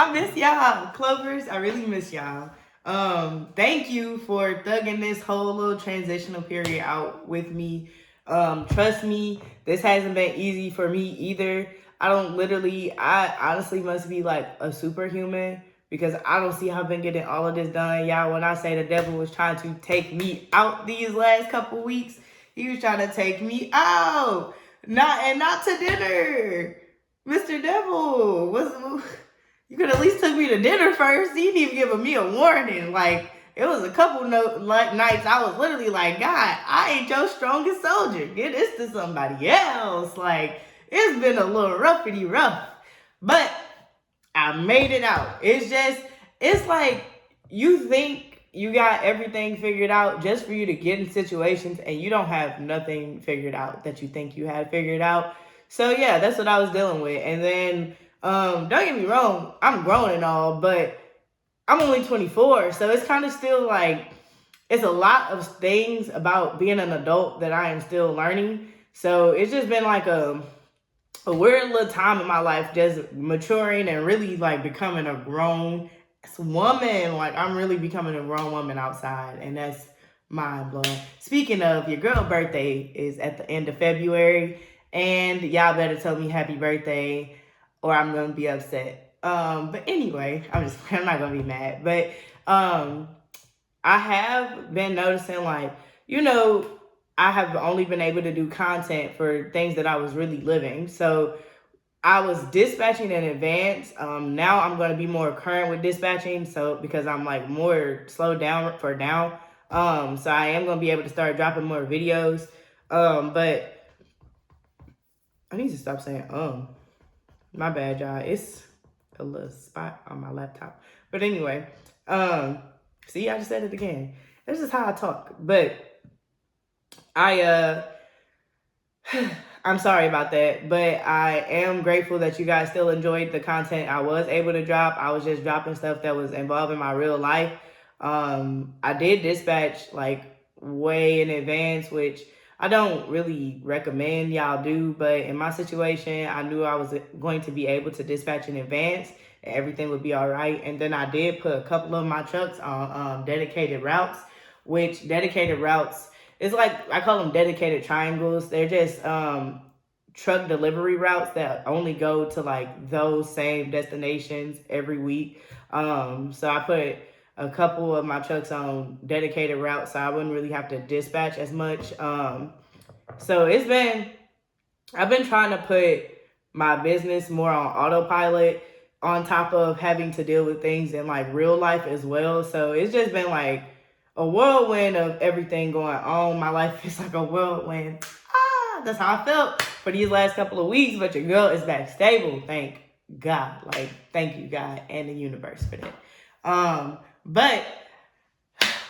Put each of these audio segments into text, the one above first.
I miss y'all. Clovers, I really miss y'all. Thank you for thugging this whole little transitional period out with me. Trust me, this hasn't been easy for me either. I honestly must be like a superhuman because I don't see how I've been getting all of this done. Y'all, when I say the devil was trying to take me out these last couple weeks, he was trying to take me out. Not to dinner. Mr. Devil, you could at least took me to dinner first. You didn't even give me a warning. Like, it was a couple nights I was literally like, God, I ain't your strongest soldier. Get this to somebody else. Like, it's been a little rough. But I made it out. It's like you think you got everything figured out just for you to get in situations and you don't have nothing figured out that you think you had figured out. So yeah, that's what I was dealing with. And then, don't get me wrong, I'm grown and all, but I'm only 24. So it's kind of still like, it's a lot of things about being an adult that I am still learning. So it's just been like a weird little time in my life, just maturing and really like becoming a grown woman. Like I'm really becoming a grown woman outside, and that's mind blowing. Speaking of, your girl birthday is at the end of February, and y'all better tell me happy birthday or I'm gonna be upset. But anyway, I'm not gonna be mad. But I have been noticing, like, I have only been able to do content for things that I was really living. So I was dispatching in advance. Now I'm going to be more current with dispatching. So because I'm like more slowed down for now. So I am going to be able to start dropping more videos. But I need to stop saying, my bad, y'all. It's a little spot on my laptop. But anyway, see, I just said it again. This is how I talk. But I'm sorry about that, but I am grateful that you guys still enjoyed the content I was able to drop. I was just dropping stuff that was involving my real life. I did dispatch like way in advance, which I don't really recommend y'all do, but in my situation, I knew I was going to be able to dispatch in advance and everything would be all right. And then I did put a couple of my trucks on dedicated routes, which dedicated routes, it's like, I call them dedicated triangles. They're just truck delivery routes that only go to like those same destinations every week. So I put a couple of my trucks on dedicated routes so I wouldn't really have to dispatch as much. So I've been trying to put my business more on autopilot on top of having to deal with things in like real life as well. So it's just been like a whirlwind of everything going on. My life is like a whirlwind. That's how I felt for these last couple of weeks, but your girl is back stable. Thank God. Like, thank you, God, and the universe for that. But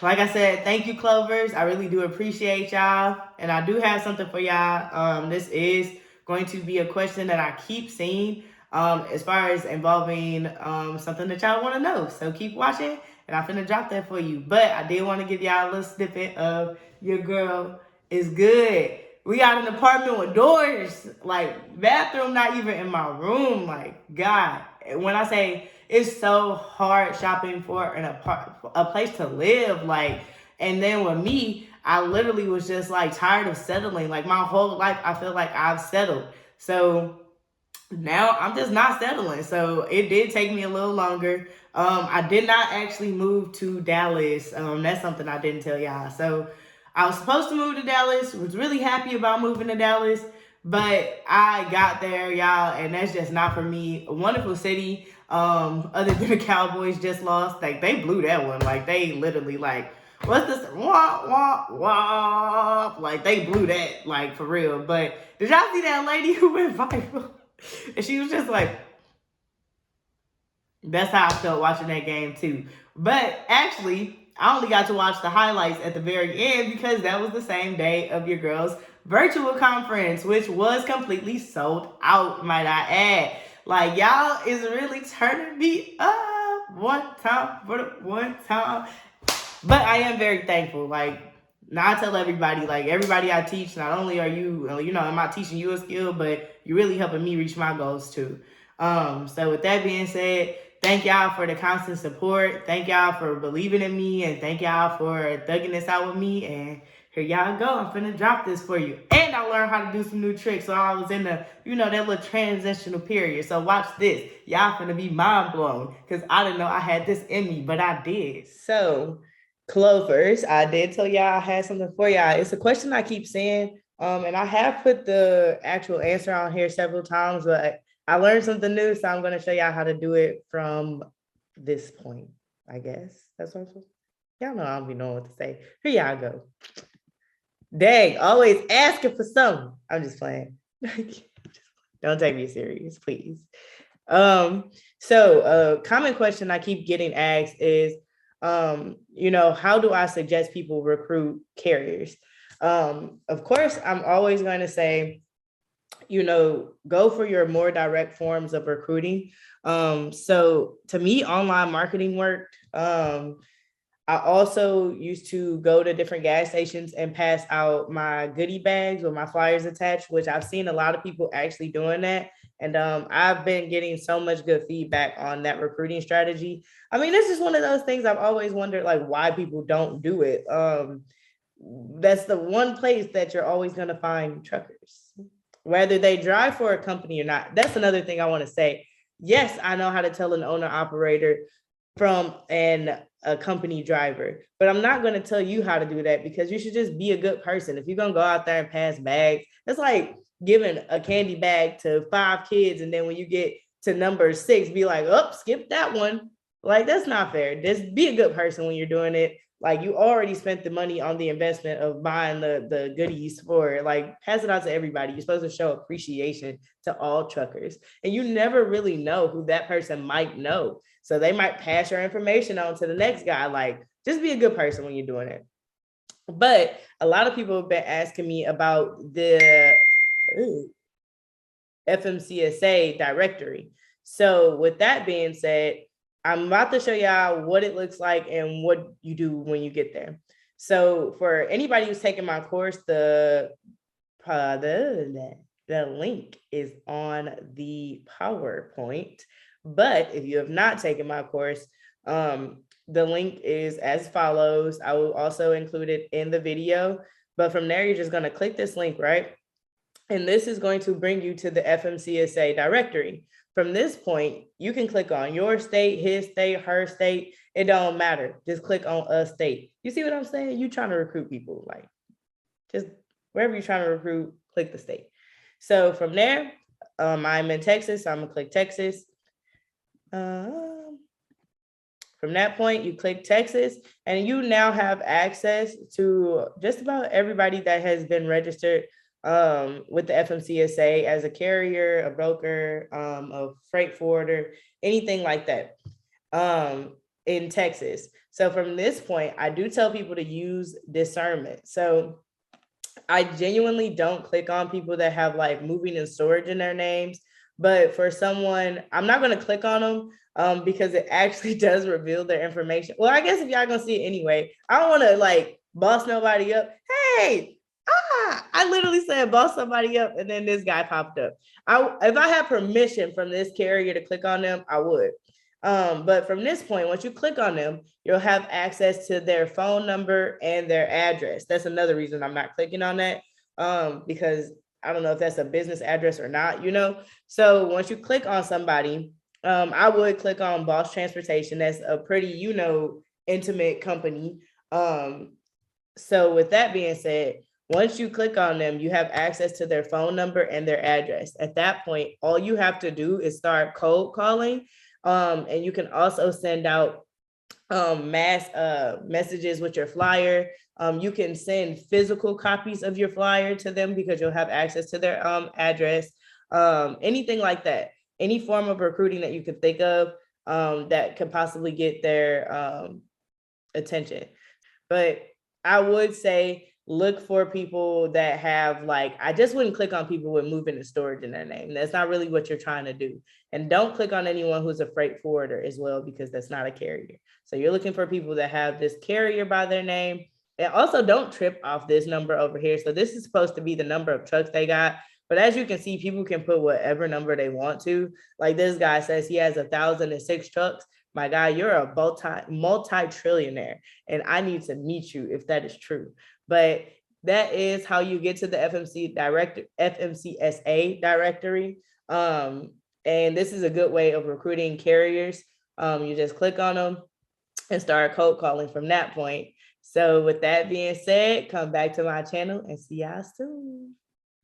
like I said, thank you, Clovers. I really do appreciate y'all. And I do have something for y'all. This is going to be a question that I keep seeing as far as involving something that y'all want to know. So keep watching. And I'm finna drop that for you. But I did want to give y'all a little snippet of your girl is good. We got an apartment with doors. Like, bathroom not even in my room. Like, God. When I say it's so hard shopping for a place to live. Like, and then with me, I literally was just like tired of settling. Like, my whole life, I feel like I've settled. So now I'm just not settling. So it did take me a little longer. I did not actually move to Dallas. That's something I didn't tell y'all. So I was supposed to move to Dallas, was really happy about moving to Dallas, but I got there, y'all, and that's just not for me. A wonderful city. Other than the Cowboys just lost, like they blew that one. Like they literally like, what's this? Wah, wah, wah. Like they blew that, like for real. But did y'all see that lady who went viral? And she was just like, that's how I felt watching that game too. But actually, I only got to watch the highlights at the very end because that was the same day of your girl's virtual conference, which was completely sold out, might I add. Like, y'all is really turning me up one time for the one time. But I am very thankful. Like, now I tell everybody, like, everybody I teach, not only are you, am I teaching you a skill, but you're really helping me reach my goals too. So with that being said, thank y'all for the constant support. Thank y'all for believing in me, and thank y'all for thugging this out with me. And here y'all go. I'm finna drop this for you. And I learned how to do some new tricks. So I was in the, that little transitional period. So watch this. Y'all finna be mind blown. Because I didn't know I had this in me, but I did. So, Clovers, I did tell y'all I had something for y'all. It's a question I keep saying. And I have put the actual answer on here several times, but I learned something new, so I'm going to show y'all how to do it from this point, I guess. That's what I'm supposed to. Y'all know I don't be knowing what to say. Here y'all go. Dang, always asking for something. I'm just playing. Don't take me serious, please. So a common question I keep getting asked is, how do I suggest people recruit carriers? Of course, I'm always going to say, go for your more direct forms of recruiting. So to me, online marketing worked. I also used to go to different gas stations and pass out my goodie bags with my flyers attached, which I've seen a lot of people actually doing that. And I've been getting so much good feedback on that recruiting strategy. I mean, this is one of those things I've always wondered, like, why people don't do it. That's the one place that you're always going to find truckers, whether they drive for a company or not. That's another thing I want to say. Yes, I know how to tell an owner operator from a company driver, but I'm not going to tell you how to do that, because you should just be a good person. If you're going to go out there and pass bags, it's like giving a candy bag to 5 kids, and then when you get to number 6, be like, oh, skip that one. Like, that's not fair. Just be a good person when you're doing it. Like, you already spent the money on the investment of buying the goodies for it. Like, pass it out to everybody. You're supposed to show appreciation to all truckers, and you never really know who that person might know. So they might pass your information on to the next guy. Like, just be a good person when you're doing it. But a lot of people have been asking me about the FMCSA directory. So with that being said, I'm about to show y'all what it looks like and what you do when you get there. So for anybody who's taking my course, the link is on the PowerPoint. But if you have not taken my course, the link is as follows. I will also include it in the video. But from there, you're just going to click this link, right? And this is going to bring you to the FMCSA directory. From this point, you can click on your state, his state, her state. It don't matter. Just click on a state. You see what I'm saying? You trying to recruit people, like, just wherever you're trying to recruit, click the state. So from there, I'm in Texas, so I'm gonna click Texas. From that point, you click Texas, and you now have access to just about everybody that has been registered with the FMCSA as a carrier, a broker, a freight forwarder, anything like that in Texas. So from this point, I do tell people to use discernment. So I genuinely don't click on people that have like moving and storage in their names. But for someone, I'm not going to click on them because it actually does reveal their information. Well, I guess if y'all going to see it anyway, I don't want to like boss nobody up. Hey, I literally said boss somebody up, and then this guy popped up. If I had permission from this carrier to click on them, I would. But from this point, once you click on them, you'll have access to their phone number and their address. That's another reason I'm not clicking on that, because I don't know if that's a business address or not, So once you click on somebody, I would click on Boss Transportation. That's a pretty, intimate company. So with that being said, once you click on them, you have access to their phone number and their address. At that point, all you have to do is start cold calling. And you can also send out mass messages with your flyer. You can send physical copies of your flyer to them because you'll have access to their address. Anything like that. Any form of recruiting that you could think of that could possibly get their attention. But I would say look for people that have I just wouldn't click on people with moving and storage in their name. That's not really what you're trying to do. And don't click on anyone who's a freight forwarder as well, because that's not a carrier. So you're looking for people that have this carrier by their name. And also don't trip off this number over here. So this is supposed to be the number of trucks they got, But as you can see, people can put whatever number they want to. Like this guy says he has 1,006 trucks. My guy, you're a multi-trillionaire, and I need to meet you if that is true. But that is how you get to the FMCSA directory. And this is a good way of recruiting carriers. You just click on them and start cold calling from that point. So with that being said, come back to my channel and see y'all soon.